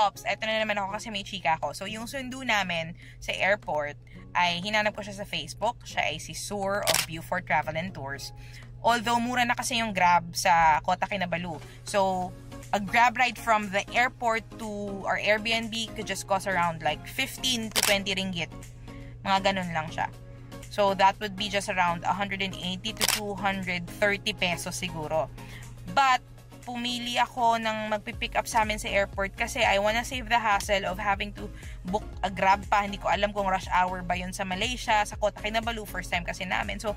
Ops, eto na naman ako kasi may chika ko. So, yung sundo namin sa airport ay hinanap ko siya sa Facebook. Siya ay si Sur of Beaufort Travel and Tours. Although, mura na kasi yung Grab sa Kota Kinabalu. So, a Grab ride from the airport to our Airbnb could just cost around like 15 to 20 ringgit. Mga ganun lang siya. So, that would be just around 180 to 230 pesos siguro. But, pumili ako ng magpipick up sa amin sa airport kasi I wanna save the hassle of having to book a Grab pa. Hindi ko alam kung rush hour ba yun sa Malaysia, sa Kota Kinabalu, first time kasi namin. So,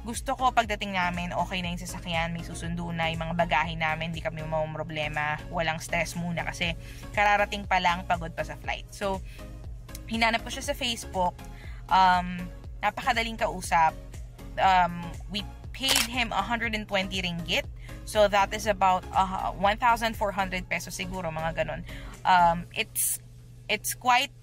gusto ko pagdating namin, okay na yung sasakyan, may susundo na yung mga bagahe namin, hindi kami problema, walang stress muna kasi kararating pa lang, pagod pa sa flight. So, hinanap ko siya sa Facebook, napakadaling kausap. We paid him 120 ringgit. So, that is about 1,400 pesos siguro, mga ganun. It's quite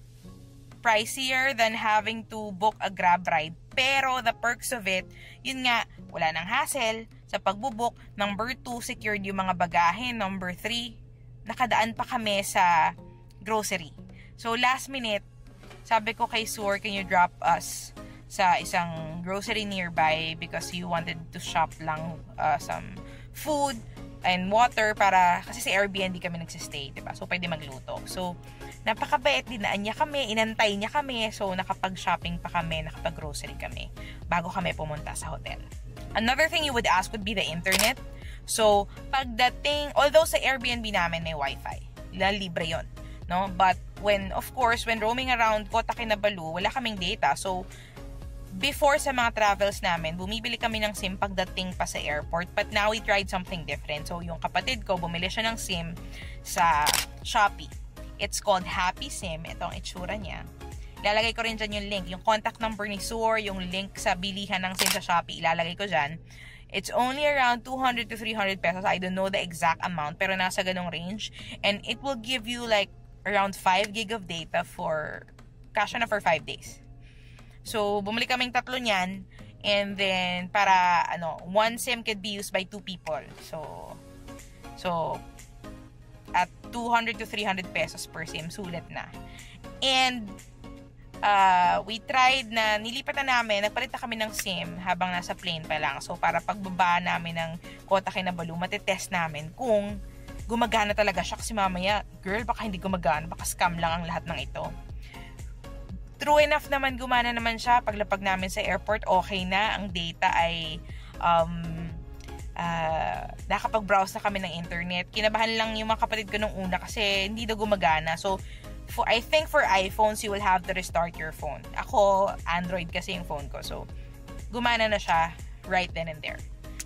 pricier than having to book a Grab ride. Pero, the perks of it, yun nga, wala nang hassle sa pagbubook. Number 2, secured yung mga bagahe. Number 3, nakadaan pa kami sa grocery. So, last minute, sabi ko kay Sur, can you drop us sa isang grocery nearby because you wanted to shop lang some food and water para, kasi sa Airbnb kami nagsistay, diba? So, pwede magluto. So, napakabait, dinaan niya kami, inantay niya kami, so, nakapag-shopping pa kami, nakapag-grocery kami, bago kami pumunta sa hotel. Another thing you would ask would be the internet. So, pagdating, although sa Airbnb namin may wifi, libre yon, no? But, of course, when roaming around Kota Kinabalu, wala kaming data, so, before sa mga travels namin, bumibili kami ng SIM pagdating pa sa airport. But now we tried something different. So, yung kapatid ko, bumili siya ng SIM sa Shopee. It's called Happy SIM. Ito ang itsura niya. Ilalagay ko rin dyan yung link. Yung contact number ni Sur, yung link sa bilihan ng SIM sa Shopee, ilalagay ko dyan. It's only around 200 to 300 pesos. I don't know the exact amount, pero nasa ganong range. And it will give you like around 5 gig of data for, cash na for 5 days. So, bumili kaming 3 niyan. And then, para, one SIM could be used by 2 people. So, at 200 to 300 pesos per SIM, sulit na. And, we tried na, nilipat na namin, nagpalit na kami ng SIM habang nasa plane pa lang. So, para pagbaba namin ng Kota Kinabalu, matitest namin kung gumagana talaga siya. Kasi mamaya, girl, baka hindi gumagana, baka scam lang ang lahat ng ito. True enough naman, gumana naman siya. Paglapag namin sa airport, okay na. Ang data ay nakapag-browse na kami ng internet. Kinabahan lang yung mga kapatid ko nung una kasi hindi na gumagana. So, I think for iPhones, you will have to restart your phone. Ako, Android kasi yung phone ko. So, gumana na siya right then and there.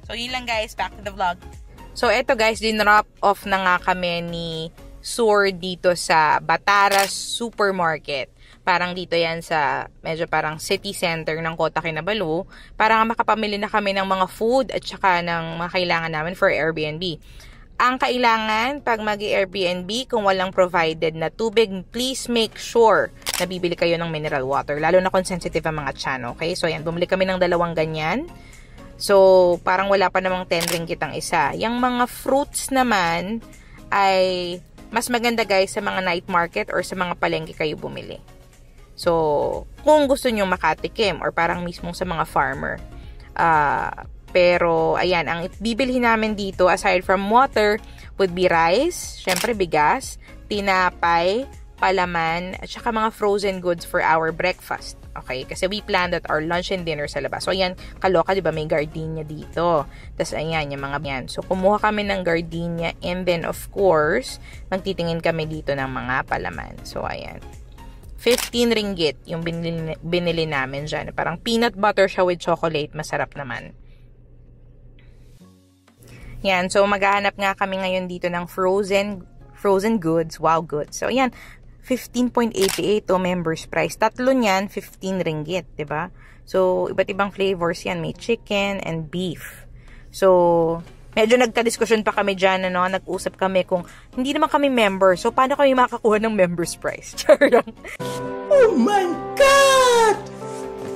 So, yun lang guys. Back to the vlog. So, eto guys, dinrop off na nga kami ni Sur dito sa Bataras Supermarket. Parang dito yan sa medyo parang city center ng Kota Kinabalu. Para makapamili na kami ng mga food at saka ng mga kailangan namin for Airbnb. Ang kailangan pag mag-Airbnb, kung walang provided na tubig, please make sure na bibili kayo ng mineral water. Lalo na kung sensitive ang mga tiyan, okay? So, yan, bumili kami ng 2 ganyan. So, parang wala pa namang 10 ringgit ang isa. Yung mga fruits naman ay mas maganda guys sa mga night market or sa mga palengke kayo bumili. So, kung gusto nyo makatikim or parang mismo sa mga farmer. Pero, ayan, ang bibilhin namin dito, aside from water, would be rice, syempre bigas, tinapay, palaman, at saka mga frozen goods for our breakfast. Okay? Kasi we planned that our lunch and dinner sa labas. So, ayan, kaloka, di ba? May gardenia dito. Tapos, ayan, yung mga yan. So, kumuha kami ng gardenia and then, of course, magtitingin kami dito ng mga palaman. So, ayan. 15 ringgit yung binili namin dyan. Parang peanut butter siya with chocolate. Masarap naman. Yan. So, maghahanap nga kami ngayon dito ng frozen goods. Wow, goods. So, yan. 15.88 to members price. 3 niyan, 15 ringgit. Diba? So, iba't ibang flavors yan. May chicken and beef. So, medyo nagka-discussion pa kami dyan, nag-usap kami kung hindi naman kami member. So, paano kami makakuha ng members price? Oh my God!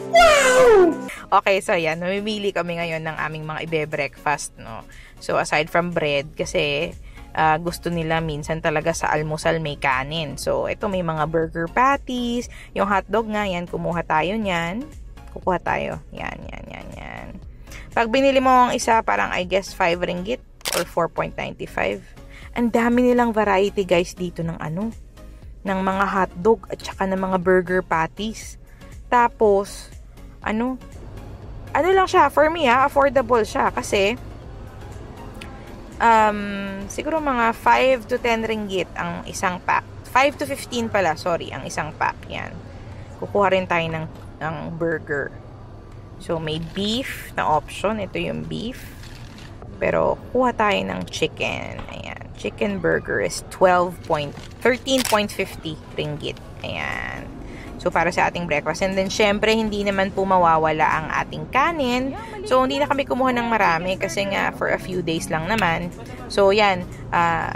Wow! Okay, so yan. Mamimili kami ngayon ng aming mga ibe-breakfast, no? So, aside from bread, kasi gusto nila minsan talaga sa almusal may kanin. So, ito may mga burger patties. Yung hotdog nga, yan, kumuha tayo niyan. Kukuha tayo. Yan. Pag binili mo ang isa, parang I guess 5 ringgit or 4.95. Ang dami nilang variety guys dito ng ng mga hotdog at saka ng mga burger patties. Tapos, ano lang siya, for me affordable siya kasi siguro mga 5 to 10 ringgit ang isang pack. 5 to 15 pala, sorry, ang isang pack. Yan. Kukuha rin tayo ng burger. So, may beef na option. Ito yung beef. Pero, kuha tayo ng chicken. Ayan. Chicken burger is 13.50 ringgit. Ayan. So, para sa ating breakfast. And then, syempre, hindi naman po mawawala ang ating kanin. So, hindi na kami kumuha ng marami kasi nga, for a few days lang naman. So, yan.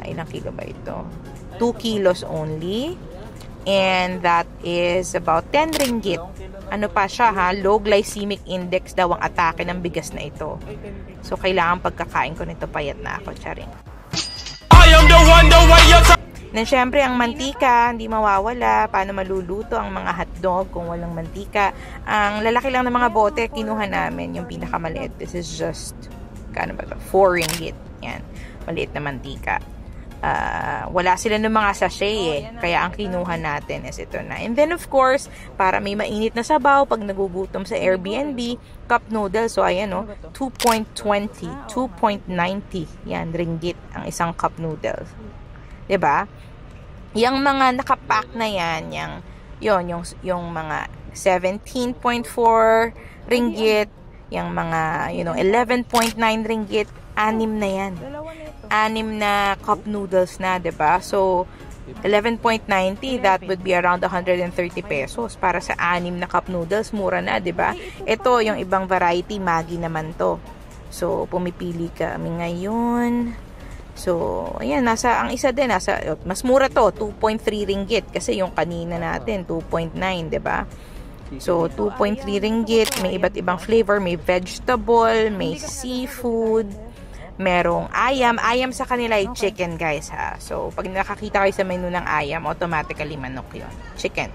Ilang kilo ba ito? 2 kilos only. And that is about 10 ringgit. Ano pa siya low glycemic index daw ang atake ng bigas na ito. So, kailangan pagkakain ko nito, payat na ako, charing. Then, syempre, ang mantika, hindi mawawala. Paano maluluto ang mga hotdog kung walang mantika? Ang lalaki lang ng mga bote, kinuha namin yung pinakamaliit. This is just, kano ba ito? 4 ringgit. Yan, maliit na mantika. Wala sila ng mga sachet kaya ang kinuha natin is ito na. And then of course, para may mainit na sabaw pag nagugutom sa Airbnb, cup noodles. So ayan 2.20, 2.90 yan ringgit ang isang cup noodles. 'Di ba? Yung mga nakapack na yan, yung mga 17.4 ringgit, yung mga 11.9 ringgit, 6 na yan. 6 na cup noodles na, 'di ba? So 11.90, that would be around 130 pesos para sa 6 na cup noodles, mura na, 'di ba? Ito yung ibang variety, Maggi naman 'to. So pumipili kami ngayon. So ayan, ang isa din mas mura 'to, 2.3 ringgit kasi yung kanina natin 2.9, 'di ba? So 2.3 ringgit, may iba't ibang flavor, may vegetable, may seafood, merong ayam. Ayam sa kanila ay chicken, guys, So, pag nakakita kayo sa menu ng ayam, automatically manok yun. Chicken.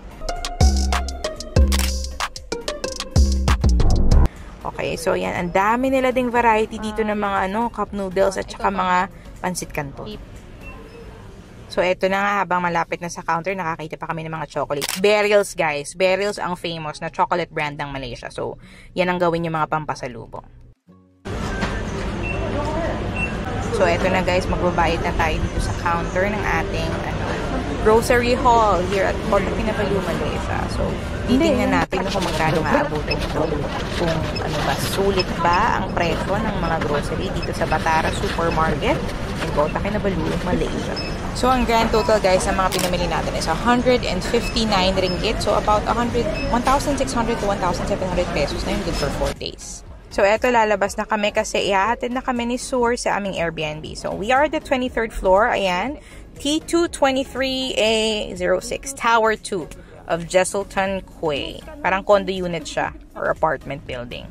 Okay, so yan. Ang dami nila ding variety dito ng mga cup noodles at saka mga pansit canton. So, eto na nga, habang malapit na sa counter, nakakita pa kami ng mga chocolate. Berils, guys. Berils ang famous na chocolate brand ng Malaysia. So, yan ang gawin yung mga pampasalubong. So, eto na guys, magbabayad na tayo dito sa counter ng ating grocery haul here at Port Kinabalu, Malaysia. So, titingnan natin kung magkano maabutin ito. Kung sulit ba ang presyo ng mga grocery dito sa Batara Supermarket in Port Kinabalu, Malaysia. So, ang grand total guys sa mga pinamili natin is 159 ringgit. So, about 1,600 to 1,700 pesos na yun, good for 4 days. So, eto, lalabas na kami kasi ihahatid na kami ni Sur sa aming Airbnb. So, we are at the 23rd floor. Ayan. T223A06, Tower 2 of Jesselton Quay. Parang condo unit siya or apartment building.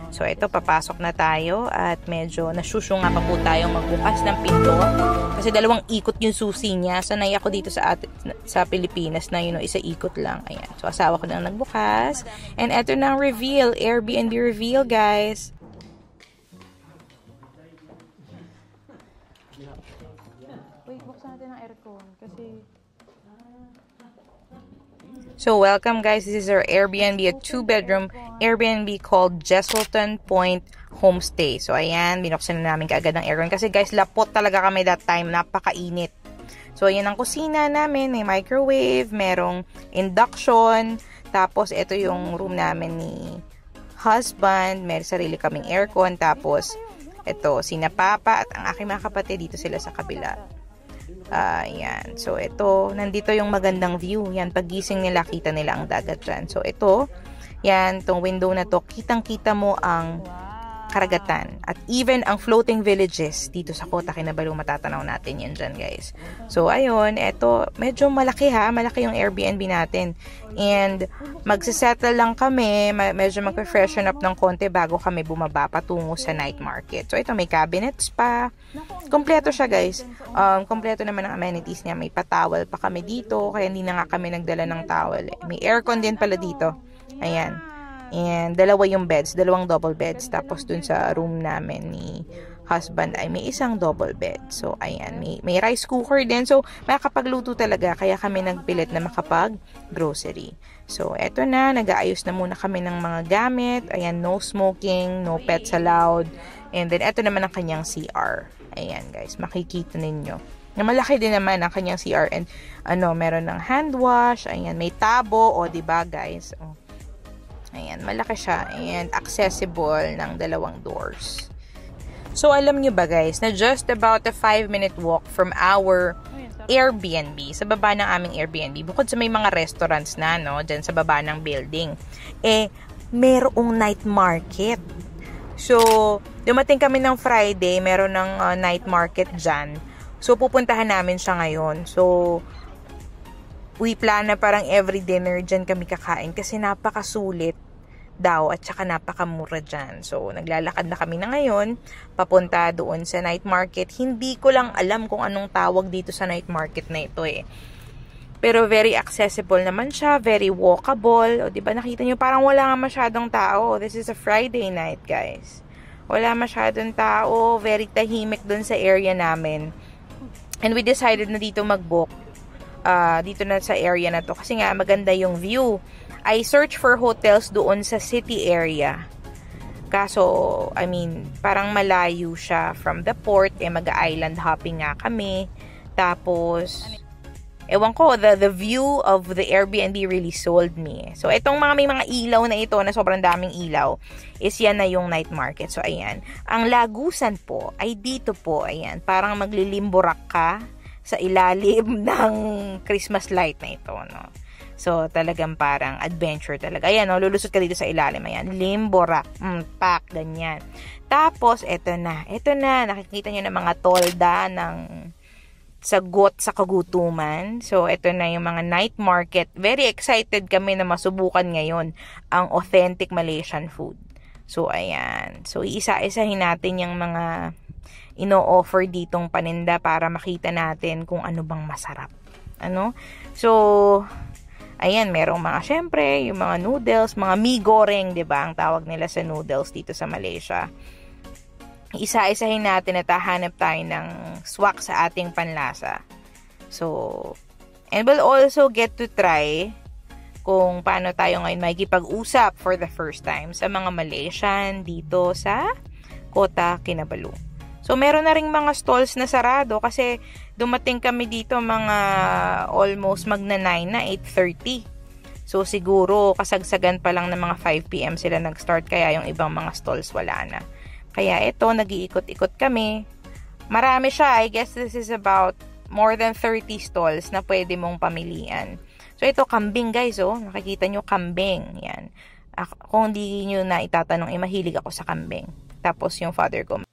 So, eto, papasok na tayo at medyo nasusunga pa po tayong magbukas ng pinto. Kasi 2 ikot yung susi niya. Sanay ako dito sa Pilipinas na isa ikot lang. Ayan. So, asawa ko lang nagbukas. And eto na ang reveal. Airbnb reveal, guys. Wait, buksan natin ang aircon. Kasi... So, welcome guys. This is our Airbnb, a 2-bedroom Airbnb called Jesselton Point Homestay. So, ayan, binuksan na namin kaagad ang aircon. Kasi guys, lapot talaga kami that time. Napakainit. So, ayan ang kusina namin. May microwave, merong induction. Tapos, ito yung room namin ni husband. May sarili kaming aircon. Tapos, ito, sina Papa at ang aking mga kapatid dito sila sa kabila. Yan. So, ito, nandito yung magandang view. Yan, paggising nila, kita nila ang dagat dyan. So, ito, yan, tong window na to, kitang-kita mo ang karagatan. At even ang floating villages dito sa Kota Kinabalu, matatanaw natin yan dyan, guys. So, ayun, eto, medyo malaki ha. Malaki yung Airbnb natin. And, magsisettle lang kami, medyo mag-freshen up ng konti bago kami bumaba patungo sa night market. So, ito, may cabinets pa. Kompleto siya, guys. Kompleto naman ang amenities niya. May patawel pa kami dito, kaya hindi na nga kami nagdala ng towel. May aircon din pala dito. Ayan. And dalawa yung beds, dalawang double beds. Tapos dun sa room namin ni husband ay may isang double bed. So, ayan, may rice cooker din. So, makakapagluto talaga. Kaya kami nagpilit na makapag-grocery. So, eto na, nag-aayos na muna kami ng mga gamit. Ayan, no smoking, no pets allowed. And then, eto naman ang kanyang CR. Ayan, guys, makikita ninyo. Malaki din naman ang kanyang CR. And, meron ng hand wash. Ayan, may tabo. O, diba, guys? O. Ayan, malaki siya and accessible ng dalawang doors. So, alam nyo ba guys, na just about a 5-minute walk from our Airbnb, sa baba ng aming Airbnb, bukod sa may mga restaurants na, no, dyan sa baba ng building, merong night market. So, dumating kami ng Friday, meron ng night market dyan. So, pupuntahan namin siya ngayon. So, we plan na parang every dinner dyan kami kakain kasi napakasulit daw at saka napakamura dyan. So, naglalakad na kami na ngayon papunta doon sa night market. Hindi ko lang alam kung anong tawag dito sa night market na ito Pero very accessible naman siya, very walkable. O, diba nakita nyo, parang wala nga masyadong tao. This is a Friday night, guys. Wala masyadong tao, very tahimik doon sa area namin. And we decided na dito mag-book. Dito na sa area na to kasi nga maganda yung view. I search for hotels doon sa city area. Kaso, I mean, parang malayo siya from the port. Mag-island hopping nga kami. Tapos, ewan ko, the view of the Airbnb really sold me. So, itong may mga ilaw na ito na sobrang daming ilaw is yan na yung night market. So, ayan. Ang lagusan po ay dito po, ayan. Parang maglilimburak ka sa ilalim ng Christmas light na ito, no? So, talagang parang adventure talaga. Ayan, no? Lulusot ka dito sa ilalim. Ayan, limborak. Pak, ganyan. Tapos, eto na. Nakikita nyo na mga tolda ng sagot sa kagutuman. So, eto na yung mga night market. Very excited kami na masubukan ngayon ang authentic Malaysian food. So, ayan. So, iisa-isahin natin yung mga ino-offer ditong paninda para makita natin kung ano bang masarap. So, ayan, merong mga, syempre, yung mga noodles, mga mee goreng, diba? Ang tawag nila sa noodles dito sa Malaysia. Isa-isahin natin at hahanap tayo ng swak sa ating panlasa. So, and we'll also get to try kung paano tayo ngayon makikipag-usap for the first time sa mga Malaysian dito sa Kota Kinabalu. So, meron na ring mga stalls na sarado kasi dumating kami dito mga almost magna-9 na, 8:30. So, siguro kasagsagan pa lang ng mga 5 PM sila nag-start kaya yung ibang mga stalls wala na. Kaya ito, nag-iikot-ikot kami. Marami siya. I guess this is about more than 30 stalls na pwede mong pamilian. So, ito, kambing guys, oh. Nakikita nyo, kambing. Yan. Kung hindi nyo na itatanong, mahilig ako sa kambing. Tapos, yung father ko.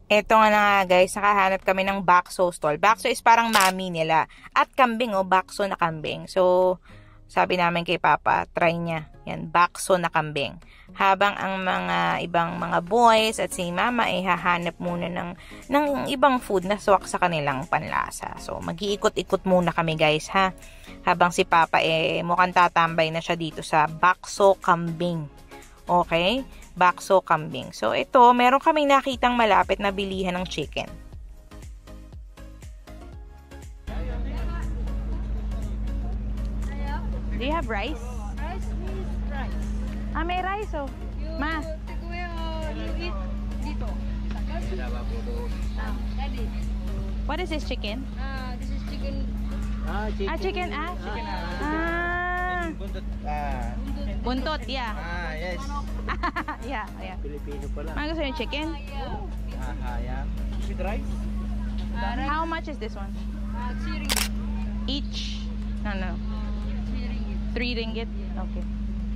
Ito nga na nga guys, nakahanap kami ng bakso stall. Bakso is parang mami nila. At kambing, bakso na kambing. So, sabi namin kay Papa, try niya. Yan, bakso na kambing. Habang ang mga ibang mga boys at si Mama hahanap muna ng ibang food na swak sa kanilang panlasa. So, mag-iikot-ikot muna kami guys ha. Habang si Papa mukhang tatambay na siya dito sa bakso kambing. Okay? Bakso kambing. So, ito, meron kaming nakitang malapit na bilihan ng chicken. Do you have rice? Rice is rice. May rice, oh. Ma. You eat dito. What is this chicken? This is chicken. Chicken. Buntot, yeah. Yes. Yeah. Filipino pala. Gusto yung chicken? Yeah. With rice? How much is this one? 3 ringgit. Each? No. 3 ringgit. 3 ringgit? Okay.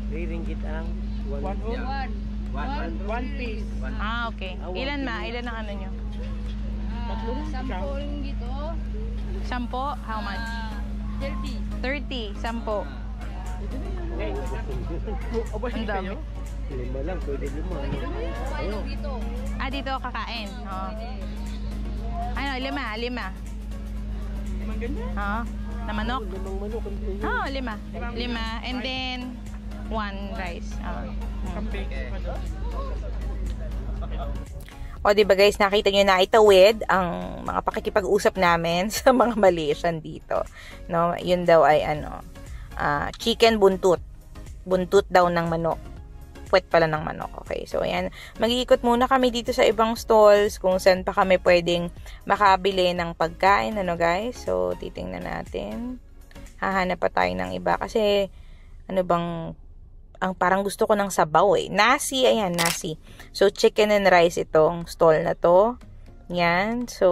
3 ringgit ang 1. One. One piece. Ah, okay. Ilan ma? Ilan ang ano nyo? Sampo rin dito. 10? How much? 30. 30. 10. Ang dami. 5 lang, pwede 5. Ayaw dito. Ah, dito kakain. Oo. Ano, 5. 5. Oo. Na manok? 5 manok. Oo, 5. 5. And then, 1 rice. Oo. O, diba guys, nakita nyo na itawid ang mga pakikipag-usap namin sa mga Malaysian dito. No, yun daw ay chicken buntut. Buntut daw ng manok. Puwet pala ng manok. Okay, so ayan. Mag-iikot muna kami dito sa ibang stalls kung saan pa kami pwedeng makabili ng pagkain. Ano guys? So, titingnan natin. Hahanap pa tayo ng iba. Kasi, ang parang gusto ko ng sabaw eh. Nasi, ayan, nasi. So, chicken and rice itong stall na to. Yan. So,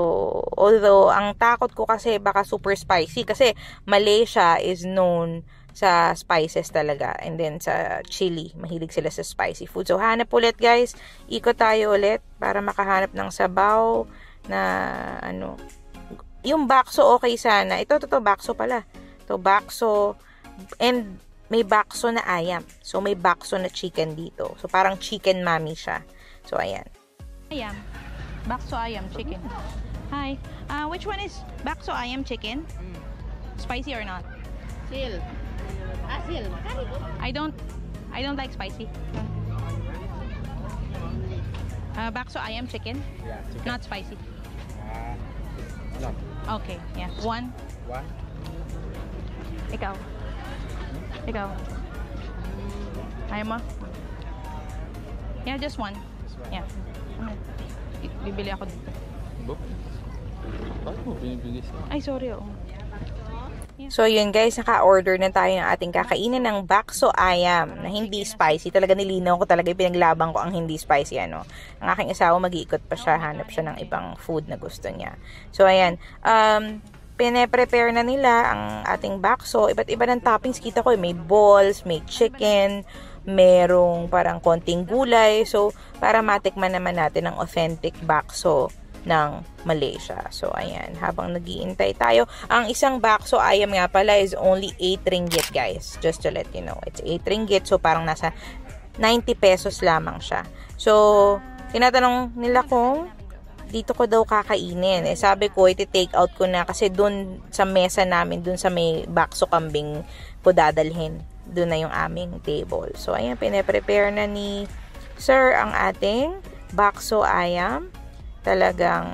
although, ang takot ko kasi baka super spicy. Kasi, Malaysia is known sa spices talaga. And then, sa chili. Mahilig sila sa spicy food. So, hanap ulit guys. Ikot tayo ulit para makahanap ng sabaw na, yung bakso okay sana. Ito, bakso pala. Ito, bakso. And, may bakso na ayam. So, may bakso na chicken dito. So, parang chicken mami siya. So, ayan. Ayam. Bakso ayam chicken. Hi. Which one is bakso ayam chicken? Spicy or not? Sil. Sil. I don't like spicy. Bakso ayam chicken? Yeah, chicken. Not spicy. No. Okay, yeah. 1. Ikaw. Ayaw mo? Yeah, just 1. Yeah. Bibili ako dito. Ay, sorry. Oh. Yeah. So, yun guys. Naka-order na tayo ng ating kakainin ng bakso ayam na hindi spicy. Talaga nilinaw ko talaga. Pinaglaban ko ang hindi spicy. Ang aking asawa mag-iikot pa siya. Hanap siya ng ibang food na gusto niya. So, ayan. Pine-prepare na nila ang ating bakso. Iba't iba ng toppings. Kita ko, may balls, may chicken, merong parang konting gulay. So, para matikman naman natin ang authentic bakso ng Malaysia. So, ayan. Habang nag-iintay tayo. Ang isang bakso ayam nga pala is only 8 ringgit, guys. Just to let you know. It's 8 ringgit. So, parang nasa 90 pesos lamang siya. So, tinatanong nila kung dito ko daw kakainin. Sabi ko, iti-take out ko na kasi dun sa mesa namin, dun sa may bakso kambing ko dadalhin. Dun na yung aming table. So, ayan, pine-prepare na ni Sir ang ating bakso ayam. Talagang,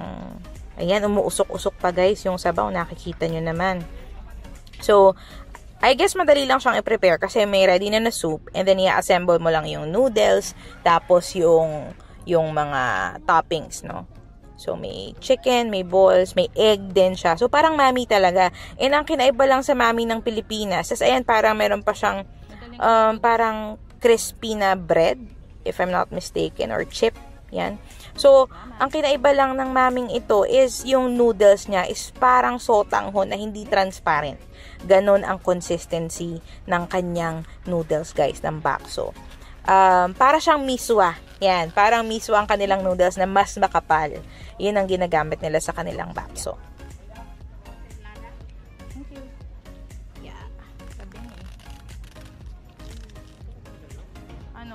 ayan, umuusok-usok pa guys yung sabaw. Nakikita nyo naman. So, I guess madali lang siyang i-prepare kasi may ready na soup and then i-assemble mo lang yung noodles tapos yung mga toppings, no? So, may chicken, may balls, may egg din siya. So, parang mami talaga. And ang kinaiba lang sa mami ng Pilipinas, tas ayan, parang meron pa siyang parang crispy na bread, if I'm not mistaken, or chip. Yan. So, ang kinaiba lang ng maming ito is yung noodles niya is parang sotanghon na hindi transparent. Ganon ang consistency ng kanyang noodles, guys, ng bakso. Para siyang miswa. Yan, parang miswa ang kanilang noodles na mas makapal. Yun ang ginagamit nila sa kanilang bakso. Thank you. Yeah. Sabi niya.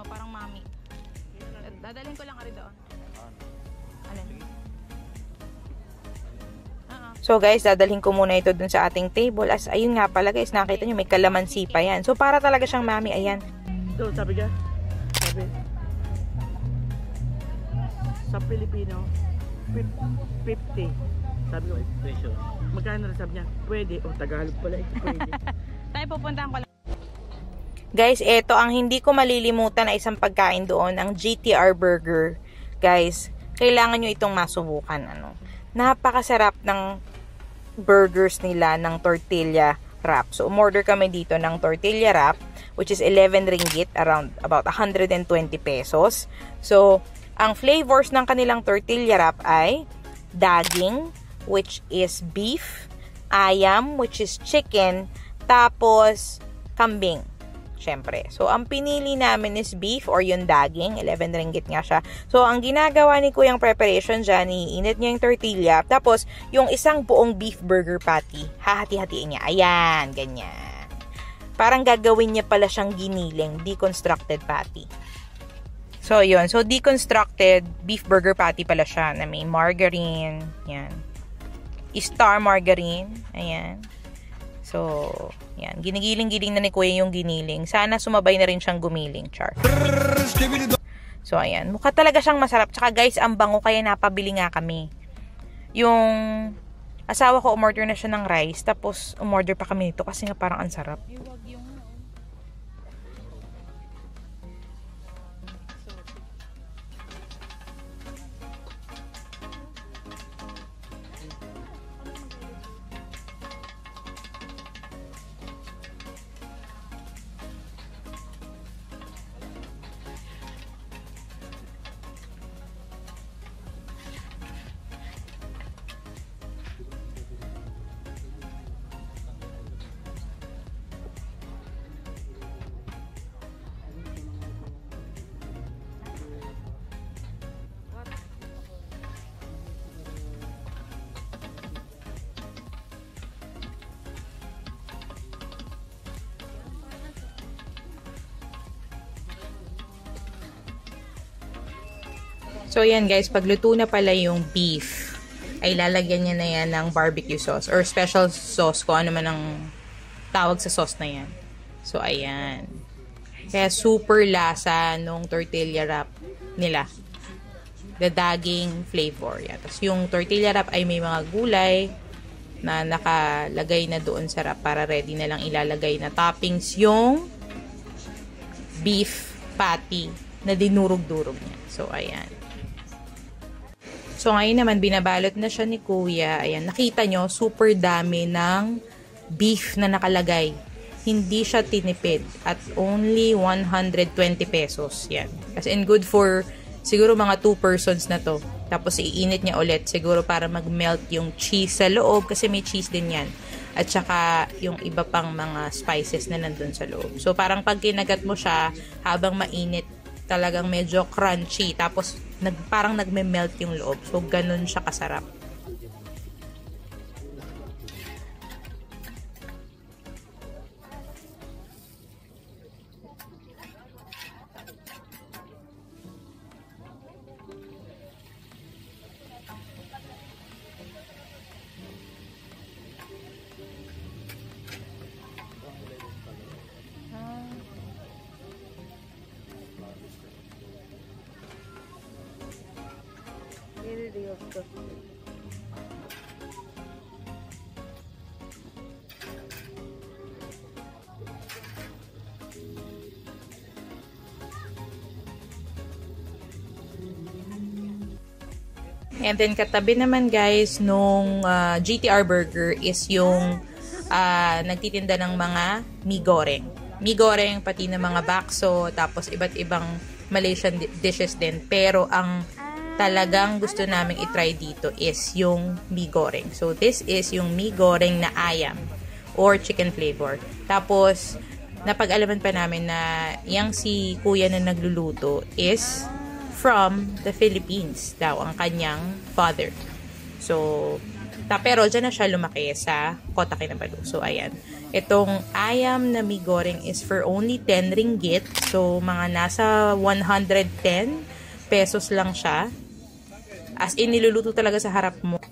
Parang mami. Dadalhin ko lang ari doon. Alin? So guys, dadalhin ko muna ito dun sa ating table. As ayun nga pala guys, nakita nyo may kalamansi pa yan. So para talaga siyang mami, ayan. So, sabi ka? Sa Pilipino, 50. Sabi ko, peso. Magkano na sabi niya? Pwede. O, Tagalog pala ito. Pwede. Tayo pupuntahan ko lang. Guys, ito ang hindi ko malilimutan na isang pagkain doon, ang GTR Burger. Guys, kailangan nyo itong masubukan. Napakasarap ng burgers nila ng tortilla wrap. So, umorder kami dito ng tortilla wrap, which is 11 ringgit, about 120 pesos. So, ang flavors ng kanilang tortilla wrap ay daging, which is beef, ayam, which is chicken, tapos kambing. syempre. So, ang pinili namin is beef or yung daging. 11 ringgit nga siya. So, ang ginagawa ni Kuyang preparation dyan, iinit niya yung tortilla. Tapos, yung isang buong beef burger patty, hahati-hatiin niya. Ayan, ganyan. Parang gagawin niya pala siyang giniling, deconstructed patty. So, yun. So, deconstructed beef burger patty pala siya na may margarine. Yan. Star margarine. Ayan. So, yan. Ginigiling-giling na ni Kuya yung giniling. Sana sumabay na rin siyang gumiling, char. So, ayan. Mukha talaga siyang masarap. Tsaka guys, ang bango kaya napabili nga kami. Yung asawa ko, umorder na siya ng rice. Tapos, umorder pa kami nito kasi nga parang ang sarap. So, yan guys, pagluto na pala yung beef, ay lalagyan niya na yan ng barbecue sauce or special sauce, kung ano man ang tawag sa sauce na yan. So, ayan. Kaya super lasa nung tortilla wrap nila. The daging flavor. Yan. Tapos yung tortilla wrap ay may mga gulay na nakalagay na doon sa wrap para ready na lang ilalagay na toppings yung beef patty na dinurog-durog niya. So, ayan. So, ngayon naman, binabalot na siya ni Kuya. Ayan, nakita nyo, super dami ng beef na nakalagay. Hindi siya tinipid at only 120 pesos. Yan. As in, good for siguro mga 2 persons na to. Tapos, iinit niya ulit siguro para mag-melt yung cheese sa loob kasi may cheese din yan. At saka, yung iba pang mga spices na nandun sa loob. So, parang pag kinagat mo siya, habang mainit, talagang medyo crunchy. Tapos, parang nagme-melt yung loob. So, ganun siya kasarap. And then, katabi naman guys, nung GTR Burger is yung nagtitinda ng mga mi goreng. Mi goreng, pati ng mga bakso, tapos iba't ibang Malaysian dishes din. Pero ang talagang gusto naming itry dito is yung mi goreng. So, this is yung mi goreng na ayam or chicken flavor. Tapos, napag-alaman pa namin na yung si kuya na nagluluto is from the Philippines daw ang kanyang father. So, pero dyan na siya lumaki sa Kota Kinabalu. So, ayan. Itong ayam na mi goreng is for only 10 ringgit. So, mga nasa 110 pesos lang siya. As in, niluluto talaga sa harap mo.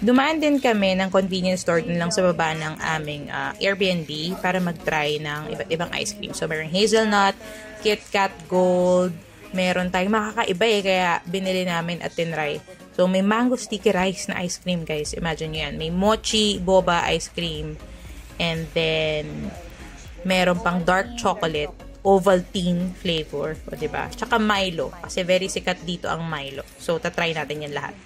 Dumaan din kami ng convenience store din lang sa baba ng aming Airbnb para mag-try ng iba't ibang ice cream. So, mayroong hazelnut, KitKat Gold, meron tayong makakaiba kaya binili namin at tinry. So, may mango sticky rice na ice cream, guys. Imagine nyo yan. May mochi boba ice cream. And then, meron pang dark chocolate, Ovaltine flavor. O, diba? Tsaka Milo. Kasi very sikat dito ang Milo. So, tatry natin yan lahat.